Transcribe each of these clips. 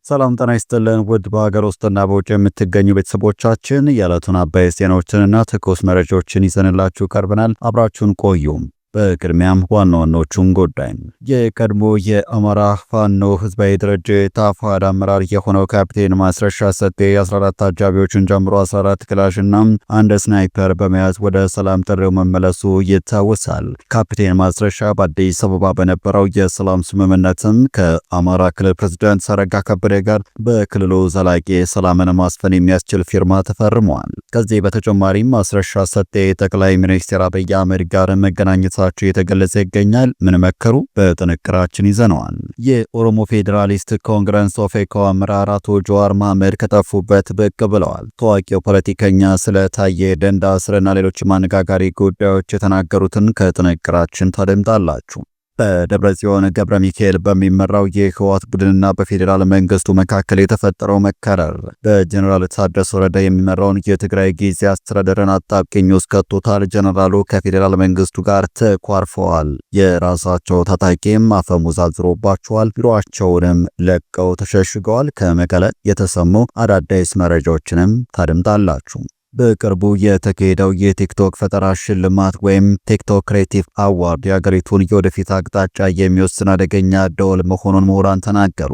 ሰላም ጤና ይስጥልን ውድ በሀገር ውስጥና በውጭ የምትገኙ ቤተሰቦቻችን የዕለቱን አበይት ዜናዎችንና ትኩስ መረጃዎችን ይዘንላችሁ ቀርበናል። አብራችሁን ቆዩ። በቅድሚያም ዋና ዋናዎቹን ጉዳይ የቀድሞ የአማራ ፋኖ ህዝባዊ ድርጅት አፋሕድ አመራር የሆነው ካፕቴን ማስረሻ ሰጤ 14 አጃቢዎችን ጨምሮ 14 ክላሽና አንድ ስናይፐር በመያዝ ወደ ሰላም ጥሪው መመለሱ ይታወሳል። ካፕቴን ማስረሻ በአዲስ አበባ በነበረው የሰላም ስምምነትም ከአማራ ክልል ፕሬዝዳንት አረጋ ከበደ ጋር በክልሉ ዘላቂ ሰላምን ማስፈን የሚያስችል ፊርማ ተፈርመዋል። ከዚህ በተጨማሪም ማስረሻ ሰጤ ጠቅላይ ሚኒስትር አብይ አህመድ ጋር መገናኘት የተገለጸ ይገኛል። ምን መከሩ? በጥንቅራችን ይዘነዋል። የኦሮሞ ፌዴራሊስት ኮንግረስ ኦፌኮ አመራር አቶ ጀዋር መሐመድ ከጠፉበት ብቅ ብለዋል። ታዋቂው ፖለቲከኛ ስለ ታዬ ደንደዓ እስርና ሌሎችም አነጋጋሪ ጉዳዮች የተናገሩትን ከጥንቅራችን ታደምጣላችሁ። በደብረጽዮን ገብረ ሚካኤል በሚመራው የህወሓት ቡድንና በፌዴራል መንግስቱ መካከል የተፈጠረው መካረር በጀነራል ታደሰ ወረደ የሚመራውን የትግራይ ጊዜያዊ አስተዳደርን አጣብቂኝ ውስጥ ከቶታል። ጀነራሉ ከፌዴራል መንግስቱ ጋር ተኳርፈዋል። የራሳቸው ታጣቂም አፈሙዝ አዝሮባቸዋል። ቢሮአቸውንም ለቀው ተሸሽገዋል። ከመቀለ የተሰሙ አዳዲስ መረጃዎችንም ታደምጣላችሁ። በቅርቡ የተካሄደው የቲክቶክ ፈጠራ ሽልማት ወይም ቲክቶክ ክሬቲቭ አዋርድ የሀገሪቱን የወደፊት አቅጣጫ የሚወስን አደገኛ ደወል መሆኑን ምሁራን ተናገሩ።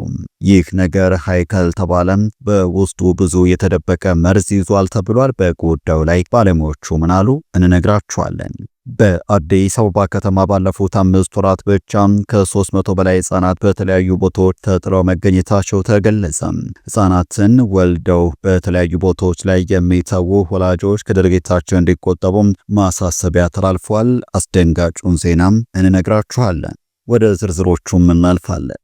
ይህ ነገር ሃይከል ተባለም በውስጡ ብዙ የተደበቀ መርዝ ይዟል ተብሏል። በጉዳዩ ላይ ባለሙያዎቹ ምን አሉ? እንነግራችኋለን። በአዲስ አበባ ከተማ ባለፉት 5 ወራት ብቻ ከ300 በላይ ህጻናት በተለያዩ ቦታዎች ተጥለው መገኘታቸው ተገለጸ። ህጻናትን ወልደው በተለያዩ ቦታዎች ላይ የሚተዉ ወላጆች ከድርጊታቸው እንዲቆጠቡ ማሳሰቢያ ተላልፏል። አስደንጋጩን ዜናም እንነግራችኋለን። ወደ ዝርዝሮቹም እናልፋለን።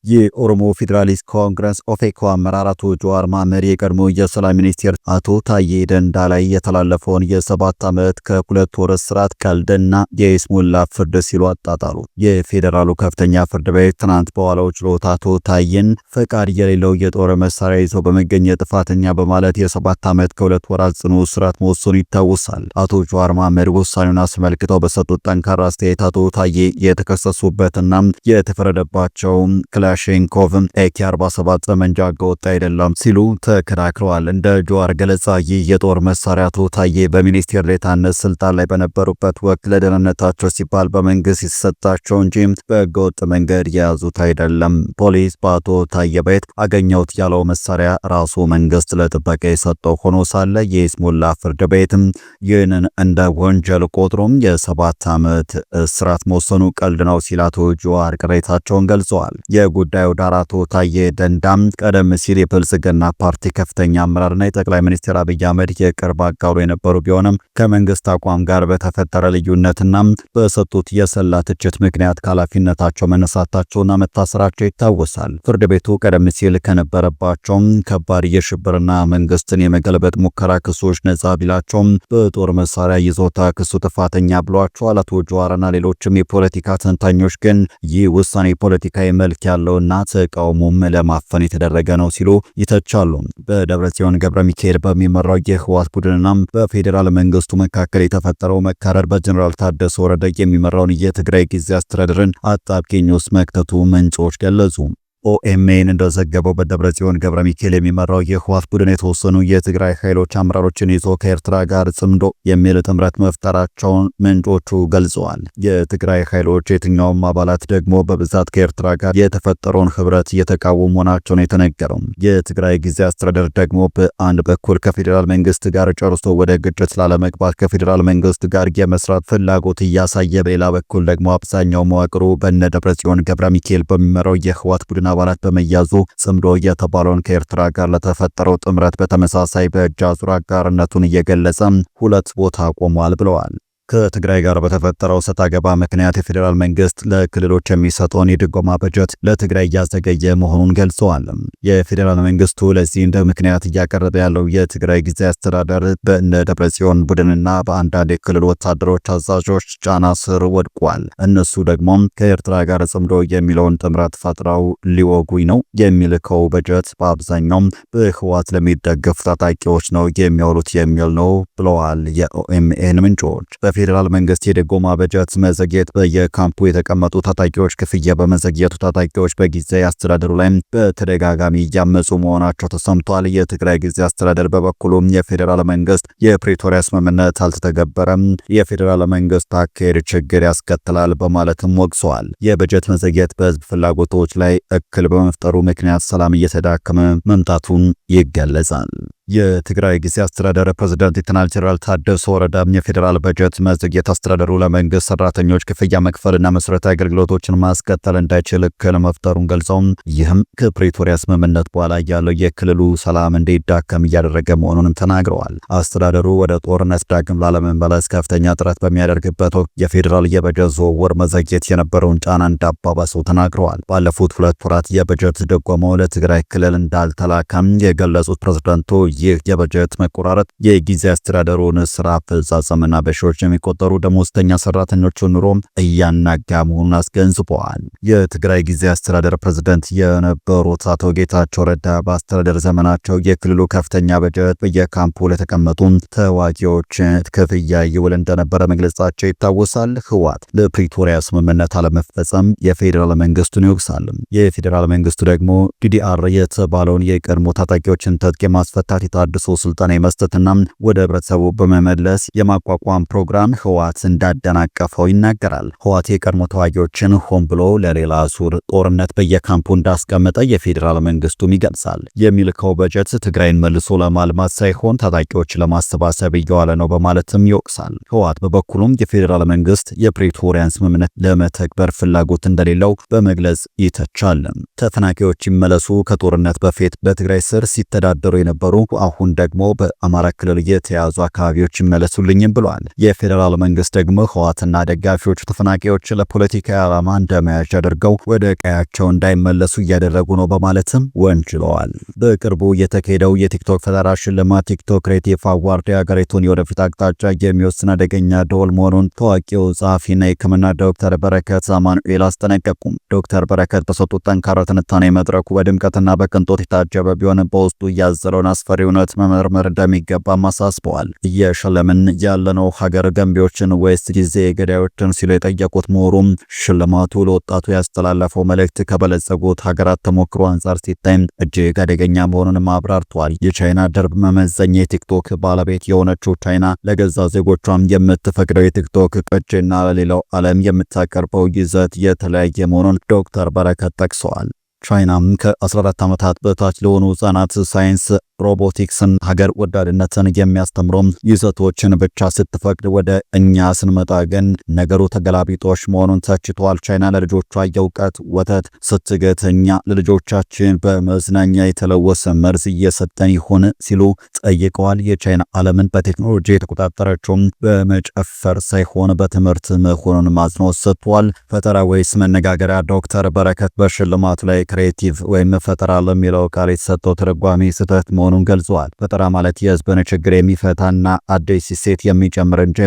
የኦሮሞ ፌዴራሊስት ኮንግረስ ኦፌኮ አመራር አቶ ጀዋር መሐመድ የቀድሞ የሰላም ሚኒስቴር አቶ ታዬ ደንደዓ ላይ የተላለፈውን የ7 ዓመት ከ2 ወር እስራት ቀልድና የይስሙላ ፍርድ ሲሉ አጣጣሉ። የፌዴራሉ ከፍተኛ ፍርድ ቤት ትናንት በዋለው ችሎት አቶ ታዬን ፈቃድ የሌለው የጦር መሳሪያ ይዞ በመገኘት ጥፋተኛ በማለት የ7 ዓመት ከ2 ወራት ጽኑ እስራት መወሰኑ ይታወሳል። አቶ ጀዋር መሐመድ ውሳኔውን አስመልክተው በሰጡት ጠንካራ አስተያየት አቶ ታዬ የተከሰሱበትና የተፈረደባቸው ክላሽንኮቭ AK-47 ጠመንጃ ህገወጥ አይደለም ሲሉ ተከራክረዋል። እንደ ጀዋር ገለጻ ይህ የጦር መሳሪያ አቶ ታዬ በሚኒስቴር ዴኤታነት ስልጣን ላይ በነበሩበት ወቅት ለደህንነታቸው ሲባል በመንግስት የተሰጣቸው እንጂ በህገወጥ መንገድ የያዙት አይደለም። ፖሊስ በአቶ ታዬ ቤት አገኘሁት ያለው መሳሪያ ራሱ መንግስት ለጥበቃ የሰጠው ሆኖ ሳለ የይስሙላ ፍርድ ቤትም ይህንን እንደ ወንጀል ቆጥሮም የ7 ዓመት እስራት መወሰኑ ቀልድ ነው ሲል አቶ ጀዋር ቅሬታቸውን ገልጸዋል። ጉዳዩ ዳር አቶ ታዬ ደንደዓ ቀደም ሲል የብልጽግና ፓርቲ ከፍተኛ አመራርና የጠቅላይ ሚኒስትር አብይ አህመድ የቅርብ አጋሩ የነበሩ ቢሆንም ከመንግስት አቋም ጋር በተፈጠረ ልዩነትና በሰጡት የሰላ ትችት ምክንያት ከኃላፊነታቸው መነሳታቸውና መታሰራቸው ይታወሳል። ፍርድ ቤቱ ቀደም ሲል ከነበረባቸው ከባድ የሽብርና መንግስትን የመገልበጥ ሙከራ ክሶች ነጻ ቢላቸውም በጦር መሳሪያ ይዞታ ክሱ ጥፋተኛ ብሏቸዋል። አቶ ጀዋርና ሌሎችም የፖለቲካ ተንታኞች ግን ይህ ውሳኔ ፖለቲካዊ መልክ ያለውና ተቃውሞም ለማፈን የተደረገ ነው ሲሉ ይተቻሉ። በደብረጽዮን ገብረ ሚካኤል በሚመራው የህወሓት ቡድንና በፌዴራል መንግስቱ መካከል የተፈጠረው መካረር በጀነራል ታደሰ ወረደ የሚመራውን የትግራይ ጊዜያዊ አስተዳደርን አጣብቂኝ ውስጥ መክተቱ ምንጮች ገለጹ። ኦኤምኤን እንደዘገበው በደብረጽዮን ገብረ ሚካኤል የሚመራው የህወሓት ቡድን የተወሰኑ የትግራይ ኃይሎች አመራሮችን ይዞ ከኤርትራ ጋር ጽምዶ የሚል ጥምረት መፍጠራቸውን ምንጮቹ ገልጸዋል። የትግራይ ኃይሎች የትኛውም አባላት ደግሞ በብዛት ከኤርትራ ጋር የተፈጠረውን ህብረት እየተቃወሙ መሆናቸውን የተነገረው የትግራይ ጊዜያዊ አስተዳደር ደግሞ በአንድ በኩል ከፌዴራል መንግስት ጋር ጨርሶ ወደ ግጭት ላለመግባት ከፌዴራል መንግስት ጋር የመስራት ፍላጎት እያሳየ፣ በሌላ በኩል ደግሞ አብዛኛው መዋቅሩ በነ ደብረጽዮን ገብረ ሚካኤል በሚመራው የህወሓት ቡድን አባላት በመያዙ ጽምዶ የተባለውን ከኤርትራ ጋር ለተፈጠረው ጥምረት በተመሳሳይ በእጅ አዙር አጋርነቱን እየገለጸ ሁለት ቦታ ቆሟል ብለዋል። ከትግራይ ጋር በተፈጠረው ሰጣ ገባ ምክንያት የፌዴራል መንግስት ለክልሎች የሚሰጠውን የድጎማ በጀት ለትግራይ እያዘገየ መሆኑን ገልጸዋል። የፌዴራል መንግስቱ ለዚህ እንደ ምክንያት እያቀረበ ያለው የትግራይ ጊዜያዊ አስተዳደር በእነ ደብረጽዮን ቡድንና በአንዳንድ የክልል ወታደሮች አዛዦች ጫና ስር ወድቋል። እነሱ ደግሞ ከኤርትራ ጋር ጽምዶ የሚለውን ጥምረት ፈጥረው ሊወጉኝ ነው የሚልከው በጀት በአብዛኛው በህወሓት ለሚደገፉ ታጣቂዎች ነው የሚያወሩት የሚል ነው ብለዋል የኦኤምኤን ምንጮች። የፌዴራል መንግስት የድጎማ በጀት መዘግየት በየካምፑ የተቀመጡ ታጣቂዎች ክፍያ በመዘግየቱ ታጣቂዎች በጊዜያዊ አስተዳደሩ ላይ በተደጋጋሚ እያመጹ መሆናቸው ተሰምቷል። የትግራይ ጊዜያዊ አስተዳደር በበኩሉ የፌዴራል መንግስት የፕሪቶሪያ ስምምነት አልተተገበረም፣ የፌዴራል መንግስት አካሄድ ችግር ያስከትላል በማለትም ወቅሰዋል። የበጀት መዘግየት በህዝብ ፍላጎቶች ላይ እክል በመፍጠሩ ምክንያት ሰላም እየተዳከመ መምጣቱን ይገለጻል። የትግራይ ጊዜያዊ አስተዳደር ፕሬዝዳንት ሌተናል ጄኔራል ታደሰ ወረደ የፌዴራል በጀት መዘግየት አስተዳደሩ ለመንግስት ሰራተኞች ክፍያ መክፈልና መሰረታዊ አገልግሎቶችን ማስቀጠል እንዳይችል እክል መፍጠሩን ገልጸው ይህም ከፕሪቶሪያ ስምምነት በኋላ ያለው የክልሉ ሰላም እንዲዳከም እያደረገ መሆኑንም ተናግረዋል። አስተዳደሩ ወደ ጦርነት ዳግም ላለመመለስ ከፍተኛ ጥረት በሚያደርግበት ወቅት የፌዴራል የበጀት ዝውውር መዘግየት የነበረውን ጫና እንዳባባሰው ተናግረዋል። ባለፉት 2 ወራት የበጀት ድጎማው ለትግራይ ክልል እንዳልተላከም የገለጹት ፕሬዝዳንቱ ይህ የበጀት መቆራረጥ የጊዜያዊ አስተዳደሩን ስራ አፈጻጸምና በሺዎች የሚቆጠሩ ደሞዝተኛ ሰራተኞችን ኑሮ እያናጋ መሆኑን አስገንዝበዋል። የትግራይ ጊዜያዊ አስተዳደር ፕሬዝዳንት የነበሩት አቶ ጌታቸው ረዳ በአስተዳደር ዘመናቸው የክልሉ ከፍተኛ በጀት በየካምፑ ለተቀመጡ ተዋጊዎች ክፍያ ይውል እንደነበረ መግለጻቸው ይታወሳል። ህወሓት ለፕሪቶሪያ ስምምነት አለመፈጸም የፌዴራል መንግስቱን ይወቅሳል። የፌዴራል መንግስቱ ደግሞ ዲዲአር የተባለውን የቀድሞ ታጣቂዎችን ትጥቅ የማስፈታት የታድሶ ስልጠና የመስጠትና ወደ ህብረተሰቡ በመመለስ የማቋቋም ፕሮግራም ህወሓት እንዳደናቀፈው ይናገራል። ህወሓት የቀድሞ ተዋጊዎችን ሆን ብሎ ለሌላ ዙር ጦርነት በየካምፑ እንዳስቀመጠ የፌዴራል መንግስቱም ይገልጻል። የሚልከው በጀት ትግራይን መልሶ ለማልማት ሳይሆን ታጣቂዎች ለማሰባሰብ እየዋለ ነው በማለትም ይወቅሳል። ህወሓት በበኩሉም የፌዴራል መንግስት የፕሪቶሪያን ስምምነት ለመተግበር ፍላጎት እንደሌለው በመግለጽ ይተቻል። ተፈናቃዮች ይመለሱ፣ ከጦርነት በፊት በትግራይ ስር ሲተዳደሩ የነበሩ አሁን ደግሞ በአማራ ክልል የተያዙ አካባቢዎች ይመለሱልኝም ብሏል። የፌዴራል መንግስት ደግሞ ህወሓትና ደጋፊዎቹ ተፈናቃዮች ለፖለቲካዊ ዓላማ እንደመያዥ አድርገው ወደ ቀያቸው እንዳይመለሱ እያደረጉ ነው በማለትም ወንጅለዋል። በቅርቡ የተካሄደው የቲክቶክ ፈጠራ ሽልማት ቲክቶክ ክሬቲቭ አዋርድ የሀገሪቱን የወደፊት አቅጣጫ የሚወስን አደገኛ ደወል መሆኑን ታዋቂው ጸሐፊና የሕክምና ዶክተር በረከት አማኑኤል አስጠነቀቁም። ዶክተር በረከት በሰጡት ጠንካራ ትንታኔ መድረኩ በድምቀትና በቅንጦት የታጀበ ቢሆንም በውስጡ ያዘለውን አስፈሪ እውነት መመርመር እንደሚገባም አሳስበዋል። እየሸለምን ያለነው ሀገር ገንቢዎችን ወይስ ጊዜ ገዳዮችን ሲሉ የጠየቁት ምሁሩም ሽልማቱ ለወጣቱ ያስተላለፈው መልእክት ከበለጸጉት ሀገራት ተሞክሮ አንጻር ሲታይ እጅግ አደገኛ መሆኑንም አብራርተዋል። የቻይና ደርብ መመዘኛ የቲክቶክ ባለቤት የሆነችው ቻይና ለገዛ ዜጎቿም የምትፈቅደው የቲክቶክ ቅጂና ለሌላው ዓለም የምታቀርበው ይዘት የተለያየ መሆኑን ዶክተር በረከት ጠቅሰዋል። ቻይናም ከ14 ዓመታት በታች ለሆኑ ህጻናት ሳይንስ ሮቦቲክስን ሀገር ወዳድነትን የሚያስተምሩ ይዘቶችን ብቻ ስትፈቅድ ወደ እኛ ስንመጣ ግን ነገሩ ተገላቢጦሽ መሆኑን ተችቷል። ቻይና ለልጆቿ የእውቀት ወተት ስትገት እኛ ለልጆቻችን በመዝናኛ የተለወሰ መርዝ እየሰጠን ይሆን ሲሉ ጠይቀዋል። የቻይና ዓለምን በቴክኖሎጂ የተቆጣጠረችው በመጨፈር ሳይሆን በትምህርት መሆኑን ማጽንኦት ሰጥቷል። ፈጠራ ወይስ መነጋገሪያ? ዶክተር በረከት በሽልማቱ ላይ ክሬቲቭ ወይም ፈጠራ ለሚለው ቃል የተሰጠው ትርጓሜ ስህተት መሆኑን ገልጸዋል። ፈጠራ ማለት የህዝብን ችግር የሚፈታና አዲስ እሴት የሚጨምር እንጂ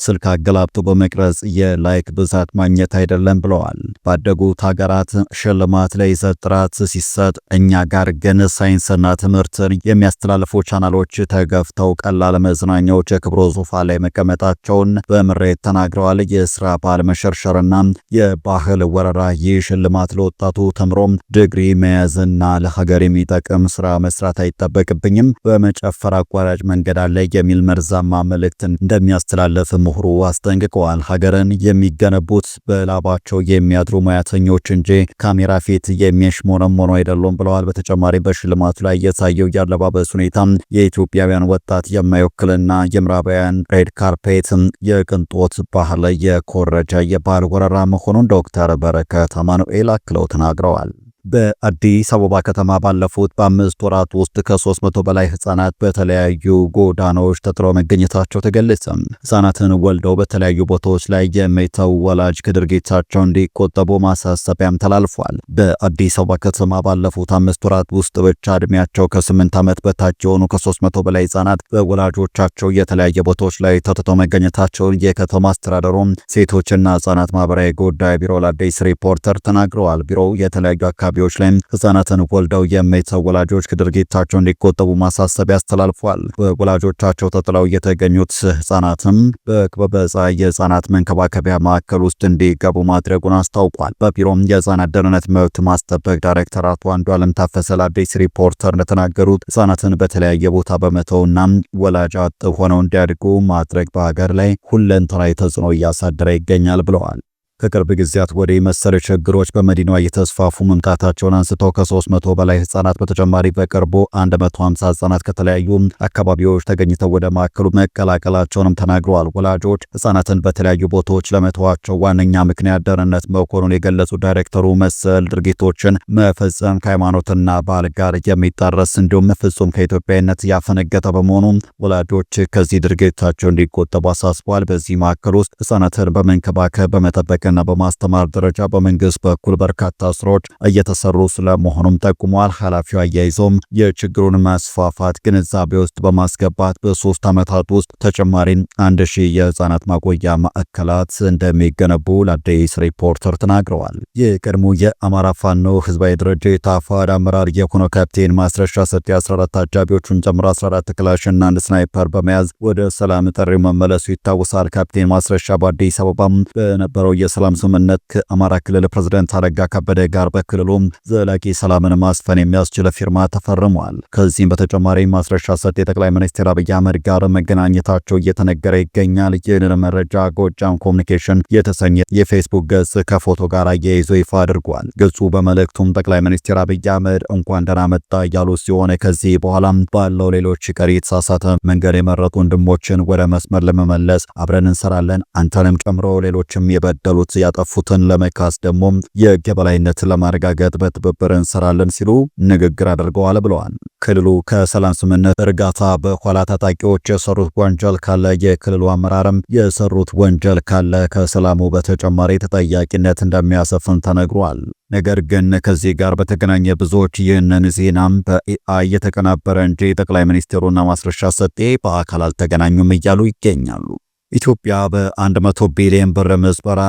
ስልክ አገላብጦ በመቅረጽ የላይክ ብዛት ማግኘት አይደለም ብለዋል። ባደጉት ሀገራት ሽልማት ለይዘት ጥራት ሲሰጥ፣ እኛ ጋር ግን ሳይንስና ትምህርትን የሚያስተላልፉ ቻናሎች ተገፍተው ቀላል መዝናኛዎች የክብረ ዙፋን ላይ መቀመጣቸውን በምሬት ተናግረዋል። የስራ ባህል መሸርሸርና የባህል ወረራ ይህ ሽልማት ለወጣቱ ተምሮ ዲግሪ መያዝና ለሀገር የሚጠቅም ስራ መስራት አይጠበቅብኝም፣ በመጨፈር አቋራጭ መንገድ አለ የሚል መርዛማ መልእክት እንደሚያስተላልፍ ምሁሩ አስጠንቅቀዋል። ሀገርን የሚገነቡት በላባቸው የሚያድሩ ሙያተኞች እንጂ ካሜራ ፊት የሚሽሞነሞኑ አይደሉም ብለዋል። በተጨማሪ በሽልማቱ ላይ የታየው የአለባበስ ሁኔታ የኢትዮጵያውያን ወጣት የማይወክልና የምዕራባውያን ሬድ ካርፔት የቅንጦት ባህል የኮረጀ የባህል ወረራ መሆኑን ዶክተር በረከት አማኑኤል አክለው ተናግረዋል። በአዲስ አበባ ከተማ ባለፉት በ5 ወራት ውስጥ ከ300 በላይ ህጻናት በተለያዩ ጎዳናዎች ተጥለው መገኘታቸው ተገለጸ። ህጻናትን ወልደው በተለያዩ ቦታዎች ላይ የሚተው ወላጅ ከድርጊታቸው እንዲቆጠቡ ማሳሰቢያም ተላልፏል። በአዲስ አበባ ከተማ ባለፉት 5 ወራት ውስጥ ብቻ እድሜያቸው ከ8 ዓመት በታች የሆኑ ከ300 በላይ ህጻናት በወላጆቻቸው የተለያየ ቦታዎች ላይ ተጥተው መገኘታቸውን የከተማ አስተዳደሩ ሴቶችና ህጻናት ማህበራዊ ጉዳይ ቢሮ ለአዲስ ሪፖርተር ተናግረዋል። ቢሮው የተለያዩ አካባቢ አካባቢዎች ላይ ህጻናትን ወልደው የሚተው ወላጆች ከድርጊታቸው እንዲቆጠቡ ማሳሰቢያ አስተላልፏል። በወላጆቻቸው ተጥለው የተገኙት ህጻናትም በክበበዛ የህጻናት መንከባከቢያ ማዕከል ውስጥ እንዲገቡ ማድረጉን አስታውቋል። በቢሮም የህጻናት ደህንነት መብት ማስጠበቅ ዳይሬክተር አቶ አንዱዓለም ታፈሰ ለአዲስ ሪፖርተር እንደተናገሩት ህጻናትን በተለያየ ቦታ በመተውና ወላጅ አጥ ሆነው እንዲያድጉ ማድረግ በሀገር ላይ ሁለንተናዊ ተጽዕኖ እያሳደረ ይገኛል ብለዋል። ከቅርብ ጊዜያት ወዲህ መሰል ችግሮች በመዲናዋ እየተስፋፉ መምጣታቸውን አንስተው ከ300 በላይ ህጻናት በተጨማሪ በቅርቡ 150 ህጻናት ከተለያዩ አካባቢዎች ተገኝተው ወደ ማዕከሉ መቀላቀላቸውንም ተናግረዋል። ወላጆች ህጻናትን በተለያዩ ቦታዎች ለመተዋቸው ዋነኛ ምክንያት ደህንነት መሆኑን የገለጹ ዳይሬክተሩ መሰል ድርጊቶችን መፈጸም ከሃይማኖትና ባህል ጋር የሚጣረስ እንዲሁም ፍጹም ከኢትዮጵያዊነት ያፈነገጠ በመሆኑ ወላጆች ከዚህ ድርጊታቸው እንዲቆጠቡ አሳስበዋል። በዚህ ማዕከል ውስጥ ህጻናትን በመንከባከብ በመጠበቅ እና በማስተማር ደረጃ በመንግስት በኩል በርካታ ስራዎች እየተሰሩ ስለመሆኑም ጠቁመዋል። ኃላፊው አያይዘውም የችግሩን ማስፋፋት ግንዛቤ ውስጥ በማስገባት በ3 ዓመታት ውስጥ ተጨማሪ 1000 የህፃናት ማቆያ ማዕከላት እንደሚገነቡ ለአዲስ ሪፖርተር ተናግረዋል። የቀድሞ የአማራ ፋኖ ህዝባዊ ድርጅት አፋሕድ አመራር የሆነው ካፕቴን ማስረሻ ሰጤ 14 አጃቢዎቹን ጨምሮ 14 ክላሽና 1 ስናይፐር በመያዝ ወደ ሰላም ጥሪው መመለሱ ይታወሳል። ካፕቴን ማስረሻ በአዲስ አበባ በነበረው የሰላም ስምምነት ከአማራ ክልል ፕሬዝዳንት አረጋ ከበደ ጋር በክልሉ ዘላቂ ሰላምን ማስፈን የሚያስችል ፊርማ ተፈርሟል። ከዚህም በተጨማሪ ማስረሻ ሰጤ የጠቅላይ ሚኒስትር አብይ አህመድ ጋር መገናኘታቸው እየተነገረ ይገኛል። ይህንን መረጃ ጎጃም ኮሚኒኬሽን የተሰኘ የፌስቡክ ገጽ ከፎቶ ጋር አያይዞ ይፋ አድርጓል። ገጹ በመልእክቱም ጠቅላይ ሚኒስትር አብይ አህመድ እንኳን ደህና መጣ ያሉ ሲሆን ከዚህ በኋላ ባለው ሌሎች ቀሪ የተሳሳተ መንገድ የመረጡ ወንድሞችን ወደ መስመር ለመመለስ አብረን እንሰራለን፣ አንተንም ጨምሮ ሌሎችም የበደሉ ያጠፉትን ለመካስ ደግሞ የሕግ የበላይነትን ለማረጋገጥ በትብብር እንሰራለን ሲሉ ንግግር አድርገዋል ብለዋል። ክልሉ ከሰላም ስምምነት እርጋታ በኋላ ታጣቂዎች የሰሩት ወንጀል ካለ የክልሉ አመራርም የሰሩት ወንጀል ካለ ከሰላሙ በተጨማሪ ተጠያቂነት እንደሚያሰፍን ተነግሯል። ነገር ግን ከዚህ ጋር በተገናኘ ብዙዎች ይህንን ዜናም በኤአይ የተቀናበረ እንጂ ጠቅላይ ሚኒስትሩና ማስረሻ ሰጤ በአካል አልተገናኙም እያሉ ይገኛሉ። ኢትዮጵያ በ100 ቢሊዮን ብር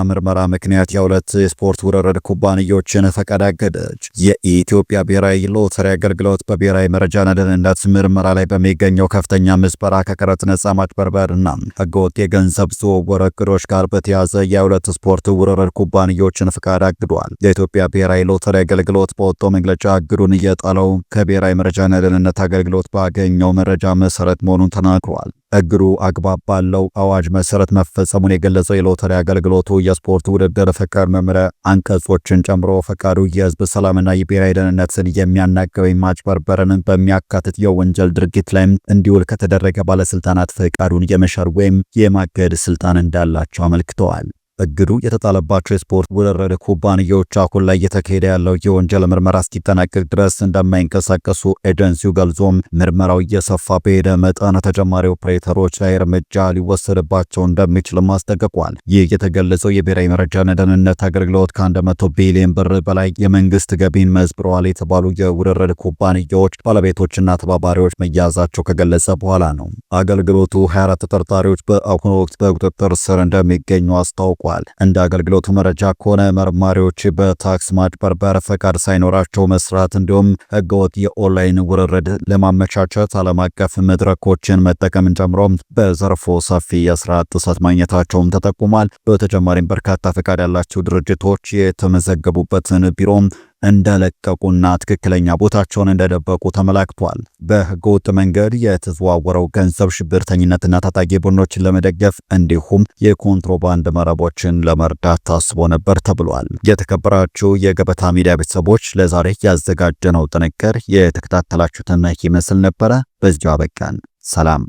ምርመራ ምክንያት የሁለት የስፖርት ውርርድ ኩባንያዎችን ፈቃድ አገደች። የኢትዮጵያ ብሔራዊ ሎተሪ አገልግሎት በብሔራዊ መረጃና ደህንነት ምርመራ ላይ በሚገኘው ከፍተኛ ምዝበራ ከቀረጥ ነጻ ማጭበርበርና ህገወጥ የገንዘብ ዝውውር እቅዶች ጋር በተያያዘ የሁለት ስፖርት ውርርድ ኩባንያዎችን ፈቃድ አግዷል። የኢትዮጵያ ብሔራዊ ሎተሪ አገልግሎት በወጣው መግለጫ እግዱን እየጣለው ከብሔራዊ መረጃና ደህንነት አገልግሎት ባገኘው መረጃ መሰረት መሆኑን ተናግሯል። እግዱ አግባብ ባለው አዋጅ መሰረት መፈጸሙን የገለጸው የሎተሪ አገልግሎቱ የስፖርት ውድድር ፈቃድ መመሪያ አንቀጾችን ጨምሮ ፈቃዱ የህዝብ ሰላምና የብሔራዊ ደህንነትን የሚያናገው ማጭበርበርን በሚያካትት የወንጀል ድርጊት ላይ እንዲውል ከተደረገ ባለስልጣናት ፈቃዱን የመሻር ወይም የማገድ ስልጣን እንዳላቸው አመልክተዋል። እግዱ የተጣለባቸው የስፖርት ውርርድ ኩባንያዎች አሁን ላይ እየተካሄደ ያለው የወንጀል ምርመራ እስኪጠናቀቅ ድረስ እንደማይንቀሳቀሱ ኤጀንሲው ገልጾም ምርመራው እየሰፋ በሄደ መጠን ተጨማሪ ኦፕሬተሮች ላይ እርምጃ ሊወሰድባቸው እንደሚችልም አስጠንቅቋል። ይህ የተገለጸው የብሔራዊ መረጃና ደህንነት አገልግሎት ከ100 ቢሊዮን ብር በላይ የመንግስት ገቢን መዝብረዋል የተባሉ የውርርድ ኩባንያዎች ባለቤቶችና ተባባሪዎች መያዛቸው ከገለጸ በኋላ ነው። አገልግሎቱ 24 ተጠርጣሪዎች በአሁኑ ወቅት በቁጥጥር ስር እንደሚገኙ አስታውቋል። እንደ አገልግሎቱ መረጃ ከሆነ መርማሪዎች በታክስ ማጭበርበር ፈቃድ ሳይኖራቸው መስራት እንዲሁም ህገወጥ የኦንላይን ውርርድ ለማመቻቸት ዓለም አቀፍ መድረኮችን መጠቀምን ጨምሮ በዘርፉ ሰፊ የስራ ጥሰት ማግኘታቸውም ተጠቁሟል። በተጨማሪም በርካታ ፈቃድ ያላቸው ድርጅቶች የተመዘገቡበትን ቢሮ እንደለቀቁና ትክክለኛ ቦታቸውን እንደደበቁ ተመላክቷል። በህገወጥ መንገድ የተዘዋወረው ገንዘብ ሽብርተኝነትና ታጣቂ ቡድኖችን ለመደገፍ እንዲሁም የኮንትሮባንድ መረቦችን ለመርዳት ታስቦ ነበር ተብሏል። የተከበራችሁ የገበታ ሚዲያ ቤተሰቦች ለዛሬ ያዘጋጀነው ጥንቅር የተከታተላችሁትን ይመስል ነበረ። በዚሁ አበቃን። ሰላም።